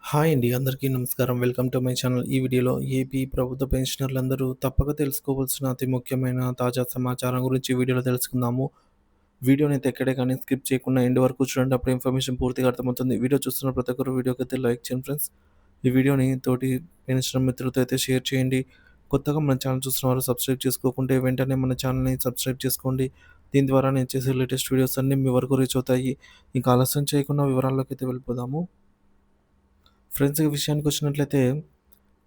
Hi అండి. అందరికీ నమస్కారం. Welcome to my channel. ఈ వీడియోలో ఏపీ ప్రభుత్వ పెన్షనర్లందరూ తప్పక తెలుసుకోవాల్సిన అతి ముఖ్యమైన తాజా సమాచారం గురించి ఈ వీడియోలో తెలుసుకుందాము. వీడియోనైతే ఎక్కడే కానీ స్కిప్ చేయకుండా ఎండ్ వరకు చూడండి. అప్పుడు ఇన్ఫర్మేషన్ పూర్తిగా అర్థమవుతుంది. వీడియో చూస్తున్న ప్రతి ఒక్కరు వీడియోకైతే లైక్ చేయండి ఫ్రెండ్స్. ఈ వీడియోని తోటి పెన్షనర్ మిత్రులతో అయితే షేర్ చేయండి. కొత్తగా మన ఛానల్ చూస్తున్న వారు సబ్స్క్రైబ్ చేసుకోకుంటే వెంటనే మన ఛానల్‌ని సబ్స్క్రైబ్ చేసుకోండి. దీని ద్వారా నేను చేసే లేటెస్ట్ వీడియోస్ అన్నీ మీ వరకు రీచ్ అవుతాయి. ఇంకా ఆలస్యం చేయకుండా వివరాల్లోకైతే వెళ్ళిపోదాము. ఫ్రెండ్స్ ఈ విషయానికొచ్చినట్లయితే,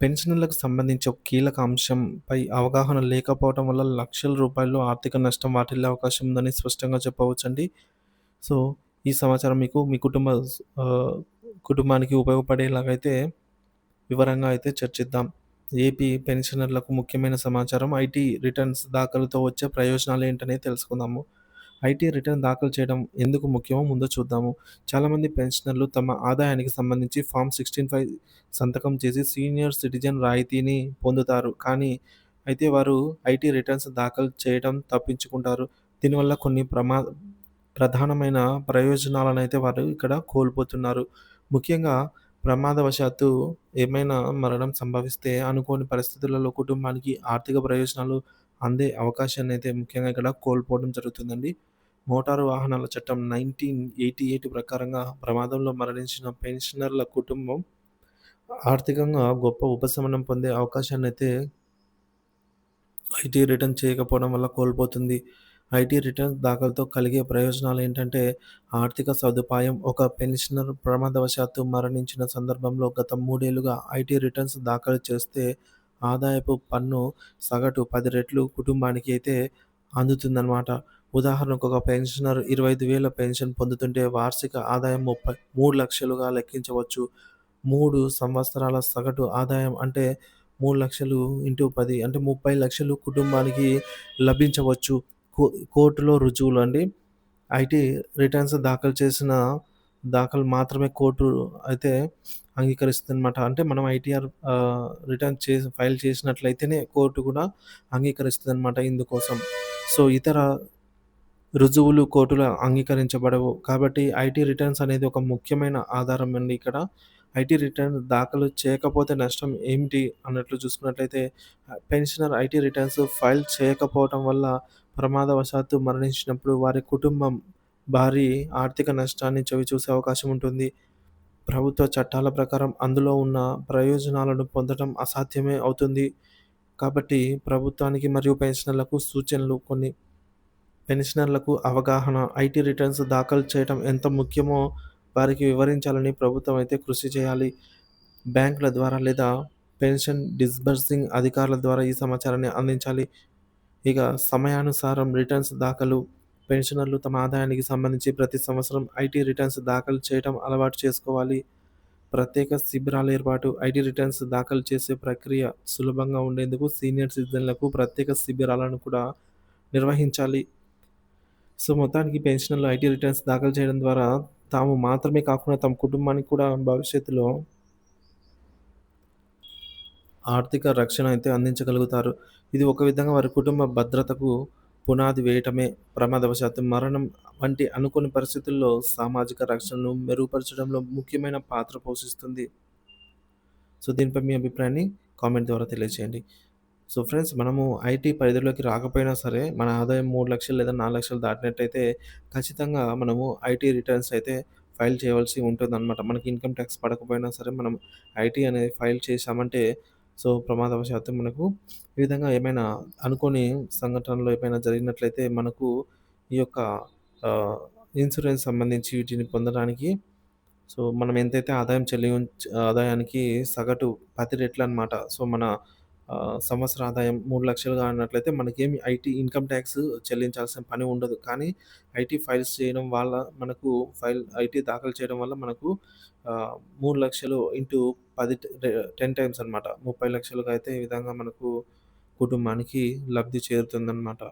పెన్షనర్లకు సంబంధించి ఒక కీలక అంశంపై అవగాహన లేకపోవడం వల్ల లక్షల రూపాయలు ఆర్థిక నష్టం వాటిల్లే అవకాశం ఉందని స్పష్టంగా చెప్పవచ్చండి. సో, ఈ సమాచారం మీకు మీ ఆహ్, కుటుంబానికి ఉపయోగపడేలాగైతే వివరంగా అయితే చర్చిద్దాం. ఏపీ పెన్షనర్లకు ముఖ్యమైన సమాచారం ఐటీ రిటర్న్స్ దాఖలుతో వచ్చే ప్రయోజనాలేంటనేది తెలుసుకుందాము. ఐటీ రిటర్న్ దాఖలు చేయడం ఎందుకు ముఖ్యమో ముందు చూద్దాము. చాలామంది పెన్షనర్లు తమ ఆదాయానికి సంబంధించి ఫార్మ్ 16(5) సంతకం చేసి సీనియర్ సిటిజన్ రాయితీని పొందుతారు. కానీ అయితే వారు ఐటీ రిటర్న్స్ దాఖలు చేయడం తప్పించుకుంటారు. దీనివల్ల కొన్ని ప్రధానమైన ప్రయోజనాలనైతే వారు ఇక్కడ కోల్పోతున్నారు. ముఖ్యంగా ప్రమాదవశాత్తు ఏమైనా మరణం సంభవిస్తే అనుకోని పరిస్థితులలో కుటుంబానికి ఆర్థిక ప్రయోజనాలు అందే అవకాశాన్నయితే ముఖ్యంగా ఇక్కడ కోల్పోవడం జరుగుతుందండి. మోటారు వాహనాల చట్టం 1988 ప్రకారంగా ప్రమాదంలో మరణించిన పెన్షనర్ల కుటుంబం ఆర్థికంగా గొప్ప ఉపశమనం పొందే అవకాశాన్నయితే ఐటీ రిటర్న్ చేయకపోవడం వల్ల కోల్పోతుంది. ఐటీ రిటర్న్స్ దాఖలుతో కలిగే ప్రయోజనాలేంటంటే, ఆర్థిక సదుపాయం ఒక పెన్షనర్ ప్రమాదవశాత్తు మరణించిన సందర్భంలో గత 3 ఏళ్లుగా ఐటీ రిటర్న్స్ దాఖలు చేస్తే ఆదాయపు పన్ను సగటు 10 రెట్లు కుటుంబానికి అయితే అందుతుందనమాట. ఉదాహరణకు ఒక పెన్షనర్ 25,000 పెన్షన్ పొందుతుంటే వార్షిక ఆదాయం 3,00,000గా లెక్కించవచ్చు. 3 సంవత్సరాల సగటు ఆదాయం అంటే 3,00,000 ఇంటూ 10 అంటే 30,00,000 కుటుంబానికి లభించవచ్చు. కో కోర్టులో రుజువులు అండి. ఐటీ రిటర్న్స్ దాఖలు చేసిన దాఖలు మాత్రమే కోర్టు అయితే అంగీకరిస్తుందనమాట. అంటే మనం రిటర్న్ ఫైల్ చేసినట్లయితేనే కోర్టు కూడా అంగీకరిస్తదనమాట ఇందుకోసం. సో, ఇతర రుజువులు కోర్టులో అంగీకరించబడవు. కాబట్టి ఐటీ రిటర్న్స్ అనేది ఒక ముఖ్యమైన ఆధారం అండి ఇక్కడ. ఐటీ రిటర్న్ దాఖలు చేయకపోతే నష్టం ఏమిటి అన్నట్లు చూసుకున్నట్లయితే పెన్షనర్ ఐటీ రిటర్న్స్ ఫైల్ చేయకపోవటం వల్ల ప్రమాదవశాత్తు మరణించినప్పుడు వారి కుటుంబం భారీ ఆర్థిక నష్టాన్ని చవిచూసే అవకాశం ఉంటుంది. ప్రభుత్వ చట్టాల ప్రకారం అందులో ఉన్న ప్రయోజనాలను పొందడం అసాధ్యమే అవుతుంది. కాబట్టి ప్రభుత్వానికి మరియు పెన్షనర్లకు సూచనలు కొన్ని పెన్షనర్లకు అవగాహన, ఐటీ రిటర్న్స్ దాఖలు చేయడం ఎంత ముఖ్యమో వారికి వివరించాలని ప్రభుత్వం అయితే కృషి చేయాలి. బ్యాంకుల ద్వారా లేదా పెన్షన్ డిస్బర్సింగ్ అధికారుల ద్వారా ఈ సమాచారాన్ని అందించాలి. ఇక సమయానుసారం రిటర్న్స్ దాఖలు పెన్షనర్లు తమ ఆదాయానికి సంబంధించి ప్రతి సంవత్సరం ఐటీ రిటర్న్స్ దాఖలు చేయడం అలవాటు చేసుకోవాలి. ప్రత్యేక శిబిరాల ఏర్పాటు ఐటీ రిటర్న్స్ దాఖలు చేసే ప్రక్రియ సులభంగా ఉండేందుకు సీనియర్ సిటిజన్లకు ప్రత్యేక శిబిరాలను కూడా నిర్వహించాలి. సో, మొత్తానికి పెన్షనర్లు ఐటీ రిటర్న్స్ దాఖలు చేయడం ద్వారా తాము మాత్రమే కాకుండా తమ కుటుంబానికి కూడా భవిష్యత్తులో ఆర్థిక రక్షణ అయితే అందించగలుగుతారు. ఇది ఒక విధంగా వారి కుటుంబ భద్రతకు పునాది వేయటమే. ప్రమాదవశాత్తు మరణం వంటి అనుకోని పరిస్థితుల్లో సామాజిక రక్షణను మెరుగుపరచడంలో ముఖ్యమైన పాత్ర పోషిస్తుంది. సో, దీనిపై మీ అభిప్రాయాన్ని కామెంట్ ద్వారా తెలియజేయండి. సో, ఫ్రెండ్స్ మనము ఐటీ పరిధిలోకి రాకపోయినా సరే, మన ఆదాయం 3,00,000 లేదా 4,00,000 దాటినట్టయితే ఖచ్చితంగా మనము ఐటీ రిటర్న్స్ అయితే ఫైల్ చేయవలసి ఉంటుందనమాట. మనకి ఇన్‌కమ్ టాక్స్ పడకపోయినా సరే, మనం ఐటీ అనేది ఫైల్ చేశామంటే, సో, ప్రమాదవశాత్తు మనకు ఈ విధంగా ఏమైనా అనుకోని సంఘటనలు ఏమైనా జరిగినట్లయితే మనకు ఈ యొక్క ఆహ్, ఇన్సూరెన్స్ సంబంధించి వీటిని పొందడానికి సో, మనం ఎంతైతే ఆదాయానికి సగటు 10 రెట్లనమాట. సో, మన సంవత్సర ఆదాయం 3,00,000 అన్నట్లయితే మనకేమి ఇన్‌కమ్ టాక్స్ చెల్లించాల్సిన పని ఉండదు. కానీ ఐటీ ఫైల్స్ చేయడం వల్ల మనకు ఐటీ దాఖలు చేయడం వల్ల మనకు 3,00,000 ఇంటూ 10 10 టైమ్స్ అనమాట. 30,00,000గా అయితే ఈ విధంగా మనకు కుటుంబానికి లబ్ధి చేరుతుందనమాట.